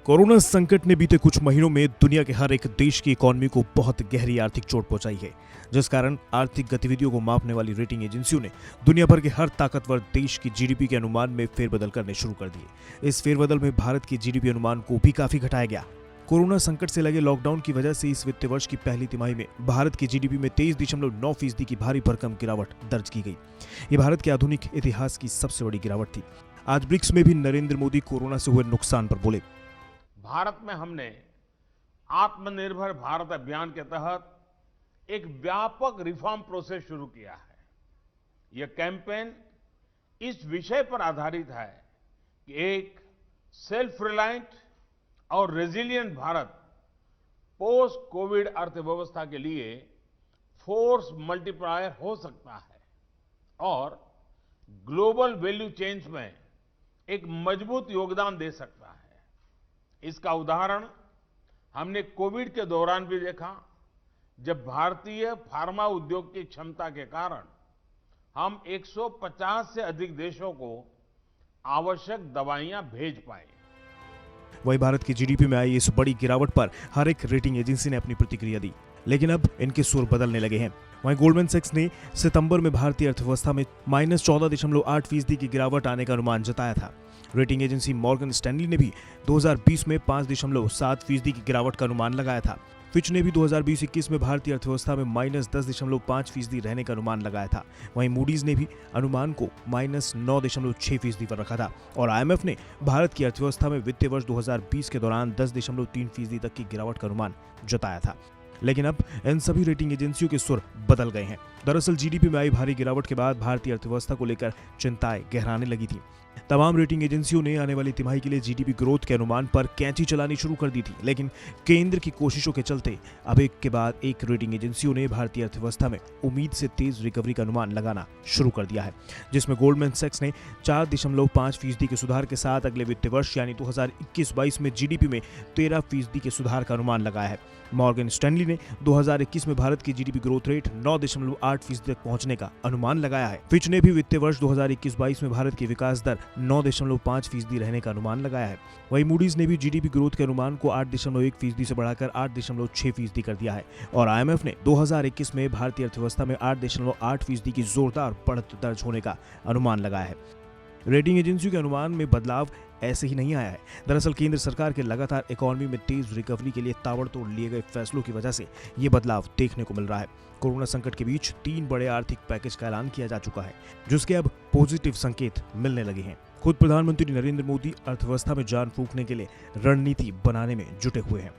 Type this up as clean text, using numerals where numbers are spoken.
Corona संकट ने बीते कुछ महीनों में दुनिया के हर एक देश की इकोनॉमी को बहुत गहरी आर्थिक चोट पहुंचाई है, जिस कारण आर्थिक गतिविधियों को मापने वाली रेटिंग एजेंसियों ने दुनिया भर के हर ताकतवर देश की जीडीपी के अनुमान में फेरबदल करने शुरू कर दिए। इस फेरबदल में भारत की जीडीपी अनुमान को भी काफी घटाया गया। कोरोना संकट से लगे लॉकडाउन की वजह से इस वित्तीय वर्ष की पहली तिमाही में भारत की जीडीपी में 23.9% की भारी भरकम गिरावट दर्ज की गई। ये भारत के आधुनिक इतिहास की सबसे बड़ी गिरावट थी। आज ब्रिक्स में भी नरेंद्र मोदी कोरोना से हुए नुकसान पर बोले। भारत में हमने आत्मनिर्भर भारत अभियान के तहत एक व्यापक रिफॉर्म प्रोसेस शुरू किया है। यह कैंपेन इस विषय पर आधारित है कि एक सेल्फ रिलायंट और रेजिलिएंट भारत पोस्ट कोविड अर्थव्यवस्था के लिए फोर्स मल्टीप्लायर हो सकता है और ग्लोबल वैल्यू चेन्स में एक मजबूत योगदान दे सकता है। इसका उदाहरण हमने कोविड के दौरान भी देखा, जब भारतीय फार्मा उद्योग की क्षमता के कारण हम 150 से अधिक देशों को आवश्यक दवाइयां भेज पाए। वही भारत की जीडीपी में आई इस बड़ी गिरावट पर हर एक रेटिंग एजेंसी ने अपनी प्रतिक्रिया दी, लेकिन अब इनके सुर बदलने लगे हैं। वहीं गोल्डमैन सैक्स ने सितंबर में भारतीय अर्थव्यवस्था में -14.8% की गिरावट आने का अनुमान जताया था। रेटिंग एजेंसी मॉर्गन स्टैनली ने भी 2020 में 5.7% की गिरावट का अनुमान लगाया था। फिच ने भी 2020-21 में भारतीय अर्थव्यवस्था में -10.5% रहने का अनुमान लगाया था। वहीं मूडीज ने भी अनुमान को -9.6% पर रखा था और आईएमएफ ने भारत की अर्थव्यवस्था में वित्तीय वर्ष 2020 के दौरान 10.3% तक की गिरावट का अनुमान जताया था। लेकिन अब इन सभी रेटिंग एजेंसियों के सुर बदल गए हैं। दरअसल जीडीपी में आई भारी गिरावट के बाद भारतीय अर्थव्यवस्था को लेकर चिंताएं गहराने लगी थी। तमाम रेटिंग एजेंसियों ने आने वाली तिमाही के लिए जीडीपी ग्रोथ के अनुमान पर कैंची चलानी शुरू कर दी थी, लेकिन केंद्र की कोशिशों के चलते अब एक के बाद एक रेटिंग एजेंसियों ने भारतीय अर्थव्यवस्था में उम्मीद से तेज रिकवरी का अनुमान लगाना शुरू कर दिया है, जिसमें गोल्डमैन सैक्स ने 4.5% के सुधार के साथ अगले वित्तीय वर्ष यानी 2021-22 में जीडीपी में 13% के सुधार का अनुमान लगाया है। मॉर्गन स्टैनली ने 2021 में भारत की जीडीपी ग्रोथ रेट 9.8% तक पहुंचने का अनुमान लगाया है। फिच ने भी वित्तीय वर्ष 2021-22 में भारत की विकास दर 9.5% रहने का अनुमान लगाया है। वहीं मूडीज ने भी जीडीपी ग्रोथ के अनुमान को 8.1% से बढ़ाकर 8.6% कर दिया है और आईएमएफ ने 2021 में भारतीय अर्थव्यवस्था में 8.8% की जोरदार बढ़त दर्ज होने का अनुमान लगाया है। रेटिंग एजेंसियों के अनुमान में बदलाव ऐसे ही नहीं आया है। दरअसल केंद्र सरकार के लगातार इकोनॉमी में तेज रिकवरी के लिए ताबड़तोड़ लिए गए फैसलों की वजह से ये बदलाव देखने को मिल रहा है। कोरोना संकट के बीच 3 बड़े आर्थिक पैकेज का ऐलान किया जा चुका है, जिसके अब पॉजिटिव संकेत मिलने लगे हैं। खुद प्रधानमंत्री नरेंद्र मोदी अर्थव्यवस्था में जान फूंकने के लिए रणनीति बनाने में जुटे हुए हैं।